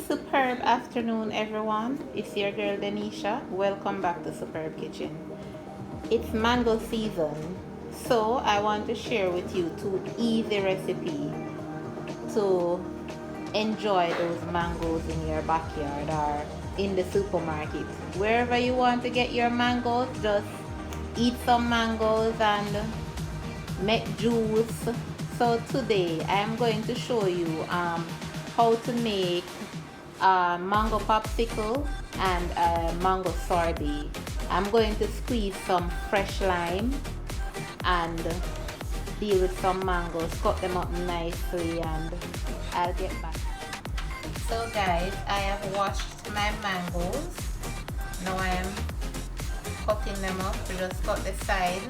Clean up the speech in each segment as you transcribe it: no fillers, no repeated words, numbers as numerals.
Superb afternoon, everyone. It's your girl Denisha. Welcome back to Superb Kitchen. It's mango season, so I want to share with you two easy recipes to enjoy those mangoes in your backyard or in the supermarket. Wherever you want to get your mangoes, just eat some mangoes and make juice. So today I am going to show you how to make a mango popsicle and a mango sorbet. I'm going to squeeze some fresh lime and deal with some mangoes, cut them up nicely, and I'll get back. So guys, I have washed my mangoes. Now I am cutting them up. You just cut the side.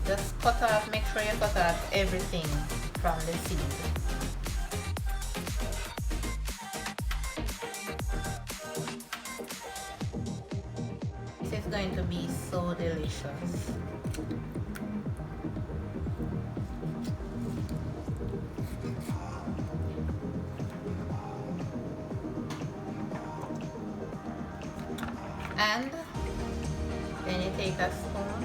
Just cut off, make sure you cut off everything from the seed. This is going to be so delicious. And then you take a spoon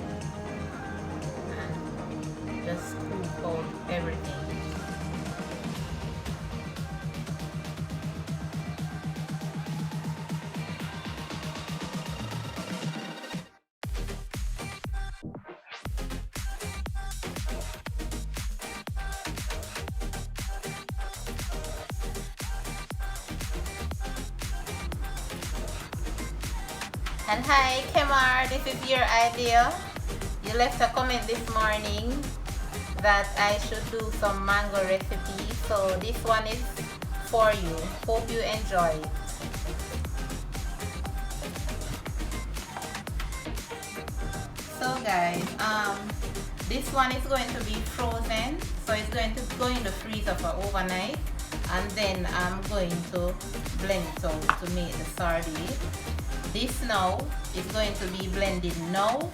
and just scoop out everything. And hi Kemar, this is your idea. You left a comment this morning that I should do some mango recipe, so this one is for you. Hope you enjoy it. So guys, this one is going to be frozen, so it's going to go in the freezer for overnight, and then I'm going to blend it out to make the sorbet. This now is going to be blended now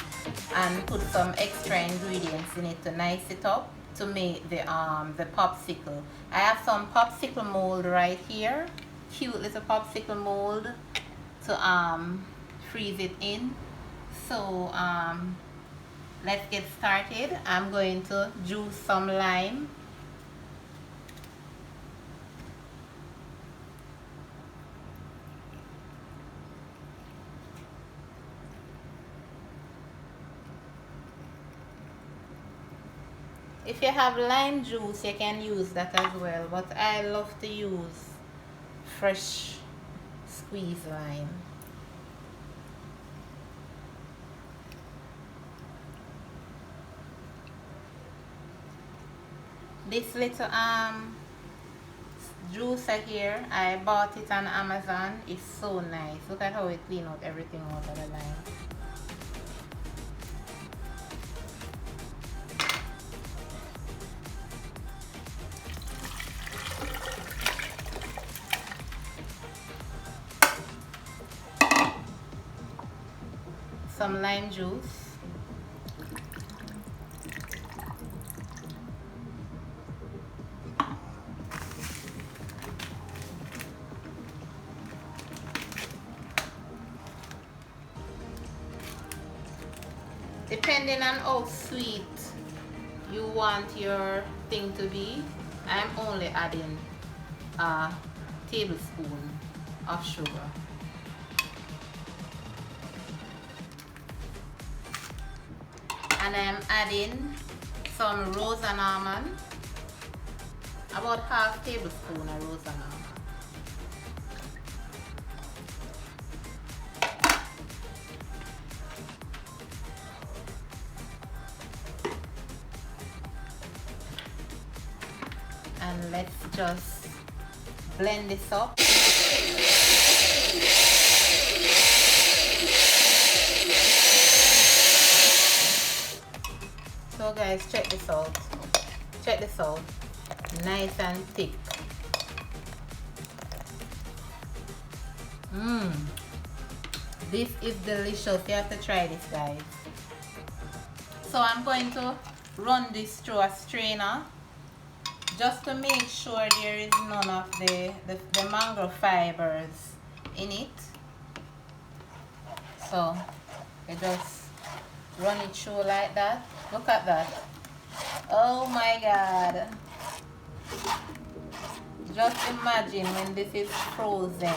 and put some extra ingredients in it to nice it up to make the popsicle. I have some popsicle mold right here, cute little popsicle mold to freeze it in. So let's get started. I'm going to juice some lime. If you have lime juice, you can use that as well, but I love to use fresh squeezed lime. This little juicer here, I bought it on Amazon. It's so nice. Look at how it cleans out everything out of the lime. Some lime juice. Depending on how sweet you want your thing to be, I'm only adding a tablespoon of sugar. And I'm adding some rose and almond, about half tablespoon of rose and almond. And let's just blend this up. So guys, check this out. Check this out. Nice and thick. This is delicious. You have to try this, guys. So I'm going to run this through a strainer just to make sure there is none of the mango fibers in it. So you just run it through like that. Look at that. Oh my God. Just imagine when this is frozen.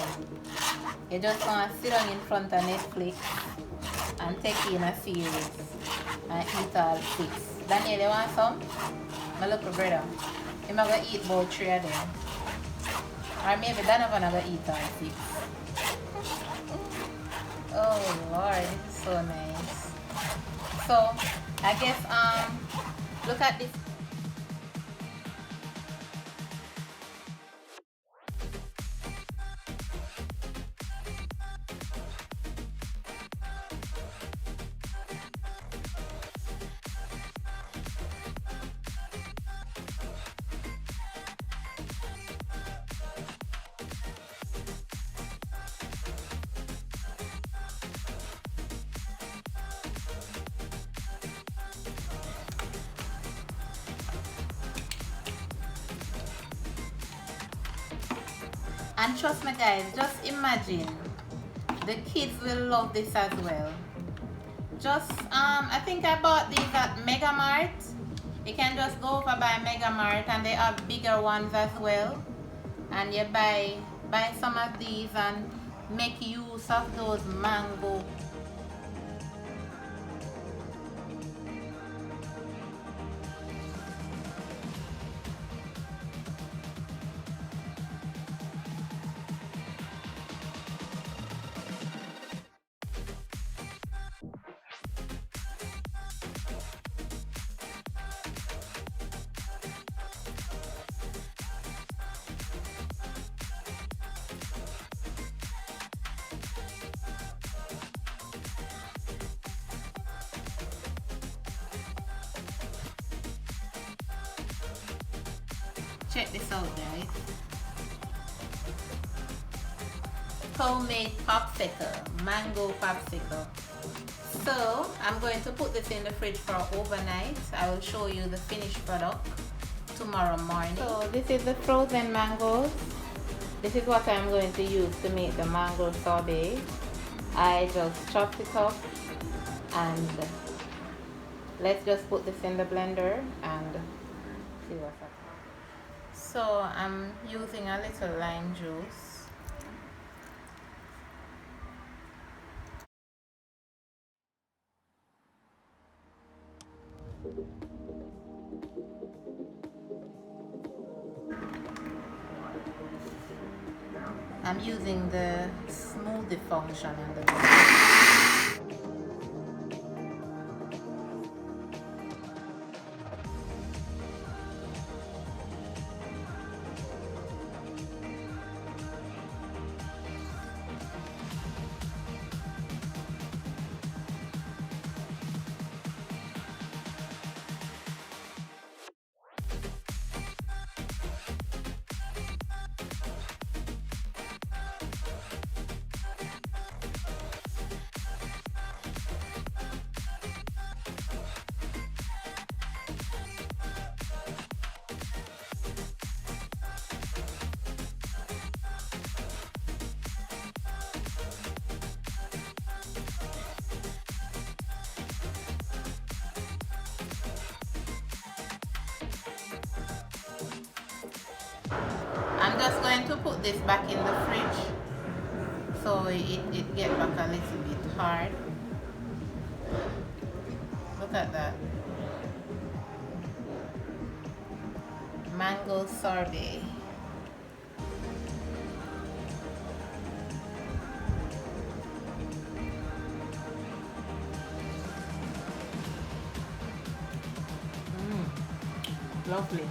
You just want to sit down in front of Netflix and take in a series and eat all six. Daniel, you want some? My little brother. I'm going to eat about 3 of them. Or maybe Donovan going to eat all 6. Oh Lord, this is so nice. So I guess look at this. And trust me guys, just imagine, the kids will love this as well. Just I think I bought these at Mega Mart. You can just go over by Mega Mart and they have bigger ones as well. And you buy some of these and make use of those mango. Check this out guys. Homemade popsicle, mango popsicle. So I'm going to put this in the fridge for overnight. I will show you the finished product tomorrow morning. So this is the frozen mangoes. This is what I'm going to use to make the mango sorbet. I just chopped it up and let's just put this in the blender and see what's happening. So I'm using a little lime juice. I'm using the smoothie function on the I'm just going to put this back in the fridge so it gets back a little bit hard. Look at that. Mango sorbet. Lovely.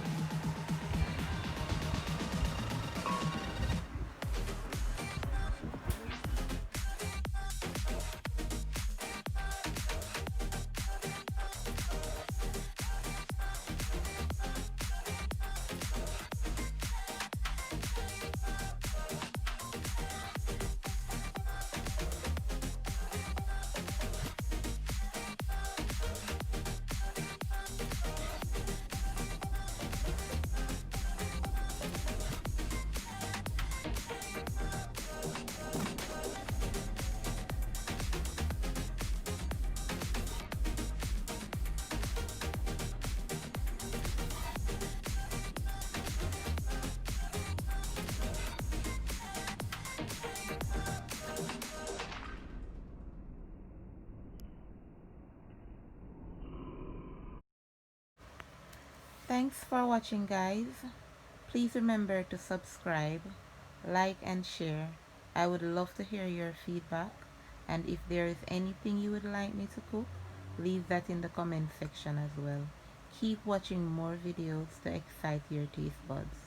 Thanks for watching, guys. Please remember to subscribe, like and share. I would love to hear your feedback, and if there is anything you would like me to cook, leave that in the comment section as well. Keep watching more videos to excite your taste buds.